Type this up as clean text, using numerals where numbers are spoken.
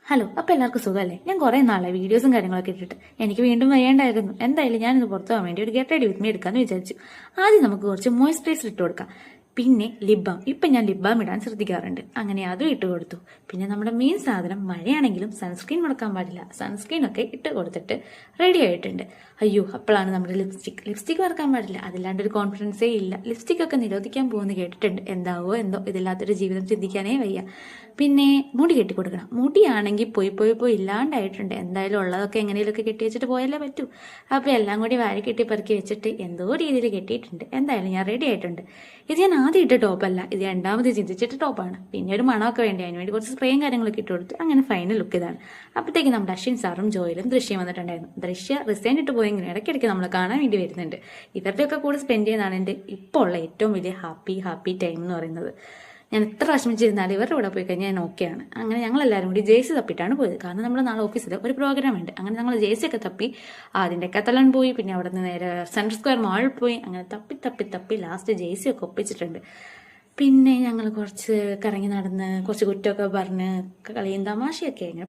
Hello, അപ്പോൾ എല്ലാവർക്കും സുഖമല്ലേ? ഞാൻ കുറേ നാളായി വീഡിയോസും കാര്യങ്ങളൊക്കെ ഇട്ടിട്ട് എനിക്ക് വീണ്ടും വയ്യാണ്ടായിരുന്നു. എന്തായാലും ഞാനിന്ന് പുറത്തു പോകാൻ വേണ്ടി ഒരു ഗെറ്റ് റെഡി വിത്ത് മീ എടുക്കാമെന്ന് വിചാരിച്ചു. ആദ്യം നമുക്ക് കുറച്ച് മോയ്സ്ചറൈസർ ഇട്ട് കൊടുക്കാം. പിന്നെ ലിപ് ബാം. ഇപ്പം ഞാൻ ലിപ് ബാം ഇടാൻ ശ്രദ്ധിക്കാറുണ്ട്. അങ്ങനെ അതും ഇട്ട് കൊടുത്തു. പിന്നെ നമ്മുടെ മെയിൻ സാധനം, മഴയാണെങ്കിലും സൺസ്ക്രീൻ മുടക്കാൻ പാടില്ല. സൺസ്ക്രീൻ ഒക്കെ ഇട്ട് കൊടുത്തിട്ട് റെഡി ആയിട്ടുണ്ട്. അയ്യോ, അപ്പോഴാണ് നമ്മുടെ ലിപ്സ്റ്റിക് മറക്കാൻ പാടില്ല. അതില്ലാണ്ടൊരു കോൺഫിഡൻസേ ഇല്ല. ലിപ്സ്റ്റിക് ഒക്കെ നിരോധിക്കാൻ പോകുമെന്ന് കേട്ടിട്ടുണ്ട്. എന്താവോ എന്തോ, ഇതില്ലാത്തൊരു ജീവിതം ചിന്തിക്കാനേ വയ്യ. പിന്നെ മുടി കെട്ടി കൊടുക്കണം. മുടിയാണെങ്കിൽ പോയി ഇല്ലാണ്ടായിട്ടുണ്ട്. എന്തായാലും ഉള്ളതൊക്കെ എങ്ങനെയൊക്കെ കെട്ടി വെച്ചിട്ട് പോയല്ലേ പറ്റൂ. അപ്പോൾ എല്ലാം കൂടി വാരി കെട്ടി പെറുക്കി വെച്ചിട്ട് എന്തോ രീതിയിൽ കെട്ടിയിട്ടുണ്ട്. എന്തായാലും ഞാൻ റെഡി ആയിട്ടുണ്ട്. ഇത് ഞാൻ ആദ്യം ഇട്ട ടോപ്പല്ല, ഇത് രണ്ടാമത് ചിന്തിച്ചിട്ട് ടോപ്പാണ്. പിന്നെ ഒരു മണമൊക്കെ വേണ്ടി, അതിന് വേണ്ടി കുറച്ച് സ്പ്രേയും കാര്യങ്ങളൊക്കെ ഇട്ട് കൊടുത്തു. അങ്ങനെ ഫൈനൽ ലുക്ക് ഇതാണ്. അപ്പോഴത്തേക്ക് നമ്മുടെ അശ്വിൻ സാറും ജോയിലും ദൃശ്യം വന്നിട്ടുണ്ടായിരുന്നു. ദൃശ്യ റിസൈൻ ഇട്ട് പോയെങ്കിലും ഇടയ്ക്കിടയ്ക്ക് നമ്മൾ കാണാൻ വേണ്ടി വരുന്നുണ്ട്. ഇവരുടെയൊക്കെ കൂടെ സ്പെൻഡ് ചെയ്യുന്നതാണ് എൻ്റെ ഇപ്പോൾ ഉള്ള ഏറ്റവും വലിയ ഹാപ്പി ടൈം എന്ന് പറയുന്നത്. ഞാൻ എത്ര വിഷമിച്ചിരുന്നാലും ഇവരുടെ കൂടെ പോയി കഴിഞ്ഞാൽ ഞാൻ ഓക്കെയാണ്. അങ്ങനെ ഞങ്ങളെല്ലാവരും കൂടി ജേഴ്സി തപ്പിയിട്ടാണ് പോയത്. കാരണം നമ്മൾ നാളെ ഓഫീസിൽ ഒരു പ്രോഗ്രാം ഉണ്ട്. അങ്ങനെ ഞങ്ങൾ ജേഴ്സി ഒക്കെ തപ്പി ആദ്യം ഡെക്കാത്തലൺ പോയി, പിന്നെ അവിടെ നിന്ന് നേരെ സെൻട്രൽ സ്ക്വയർ മാളിൽ പോയി. അങ്ങനെ തപ്പി ലാസ്റ്റ് ജേഴ്സി ഒക്കെ ഒപ്പിച്ചിട്ടുണ്ട്. പിന്നെ ഞങ്ങൾ കുറച്ച് കറങ്ങി നടന്ന് കുറച്ച് കുറ്റമൊക്കെ പറഞ്ഞ് കളിയും തമാശയൊക്കെ